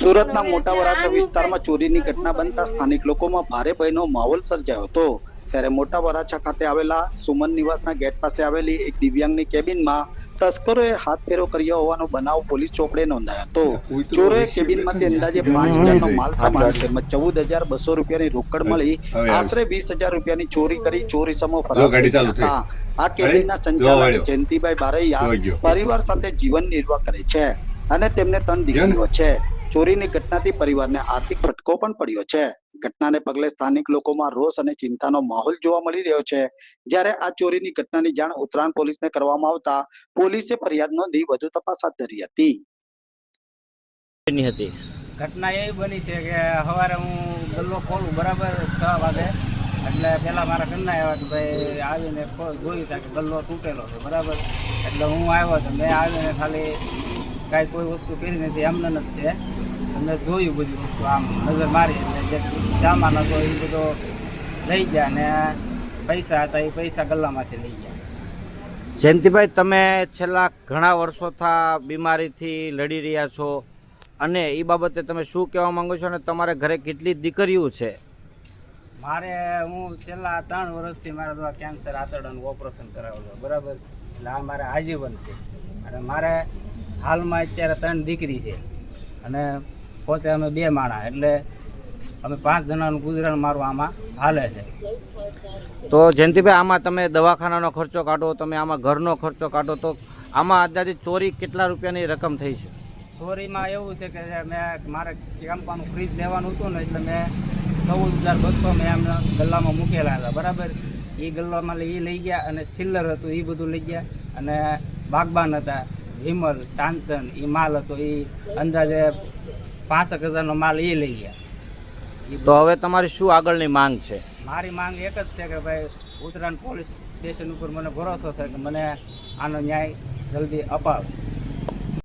સુરતના મોટા વરાછા વિસ્તારમાં ચોરીની ઘટના બનતા સ્થાનિક લોકોમાં ભારે ભયનો માહોલ સર્જાયો હતો। ત્યારે મોટા વરાછા ખાતે આવેલા સુમન નિવાસના ગેટ પાસે આવેલી એક દિવ્યાંગની કેબિનમાં તસ્કરોએ હાથફેરો કર્યો હોવાનો બનાવ પોલીસ ચોપડે નોંધાયો હતો। ચોરોએ કેબિનમાંથી અંદાજે 5,000નો માલ સામાન તેમજ 14,200 રૂપિયાની રોકડ મળી આશરે 20,000 રૂપિયાની ચોરી કરી ચોરી સમો ફરાર થઈ ગયા હતા। આ કેબિનના સંચાલક જયંતિભાઈ બારૈયા પરિવાર સાથે જીવન નિર્વાહ કરે છે અને તેમને 3 દીકરીઓ છે। ચોરીની ઘટનાથી પરિવારને આર્થિક ફટકો પણ પડ્યો છે। ઘટનાને પગલે સ્થાનિક લોકોમાં રોષ અને ચિંતાનો માહોલ જોવા મળી રહ્યો છે। જ્યારે આ ચોરીની ઘટનાની જાણ ઉત્તરાયણ પોલીસને કરવામાં આવતા પોલીસે ફરિયાદ નોંધી વધુ તપાસ હાથ ધરી હતી। ઘટના એવી બની છે કે સવારે હું ગલ્લો ખોલું બરાબર 6 વાગે, એટલે પહેલાં મારા ઘરના આવ્યા કે ભાઈ આવીને જોયું હતા કે ગલ્લો તૂટેલો છે બરાબર। એટલે હું આવ્યો તો મેં આવીને ખાલી કાંઈ કોઈ વસ્તુ કરી નથી, એમને જ છે। મેં જોયું બધી વસ્તુ આમ નજર મારી એટલે જે સામાન હતો એ બધો લઈ ગયા ને પૈસા હતા એ પૈસા ગલ્લામાંથી લઈ ગયા। જયંતિભાઈ, તમે છેલ્લા ઘણા વર્ષોથી બીમારીથી લડી રહ્યા છો અને એ બાબતે તમે શું કહેવા માંગો છો અને તમારા ઘરે કેટલી દીકરીઓ છે? મારે હું છેલ્લા 3 વર્ષથી મારા દ્વારા કેન્સર આંતરડાનું ઓપરેશન કરાવેલું બરાબર, એટલે આ મારે આજીવન છે। અને મારે હાલમાં અત્યારે 3 દીકરી છે અને પોતે અમે 2 માણસ, એટલે અમે 5 જણાનું ગુજરાન મારું આમાં હાલે છે। તો જયંતિભાઈ, આમાં તમે દવાખાનાનો ખર્ચો કાઢો, તમે આમાં ઘરનો ખર્ચો કાઢો, તો આમાં અંદાજિત ચોરી કેટલા રૂપિયાની રકમ થઈ છે? ચોરીમાં એવું છે કે મેં મારે કંપાનું ફ્રીજ લેવાનું હતું ને, એટલે મેં 14,200 મેં એમને ગલ્લામાં મૂકેલા હતા બરાબર। એ ગલ્લામાં એ લઈ ગયા અને સિલ્લર હતું એ બધું લઈ ગયા, અને બાગબાન હતા, વિમલ, ટાન્સન એ માલ હતો એ અંદાજે 65,000નો માલ એ લઈ ગયા। તો હવે તમારી શું આગળની માંગ છે? મારી માંગ એક જ છે કે ભાઈ ઉત્તરાયણ પોલીસ સ્ટેશન ઉપર મને ભરોસો છે કે મને આનો ન્યાય જલ્દી અપાવે।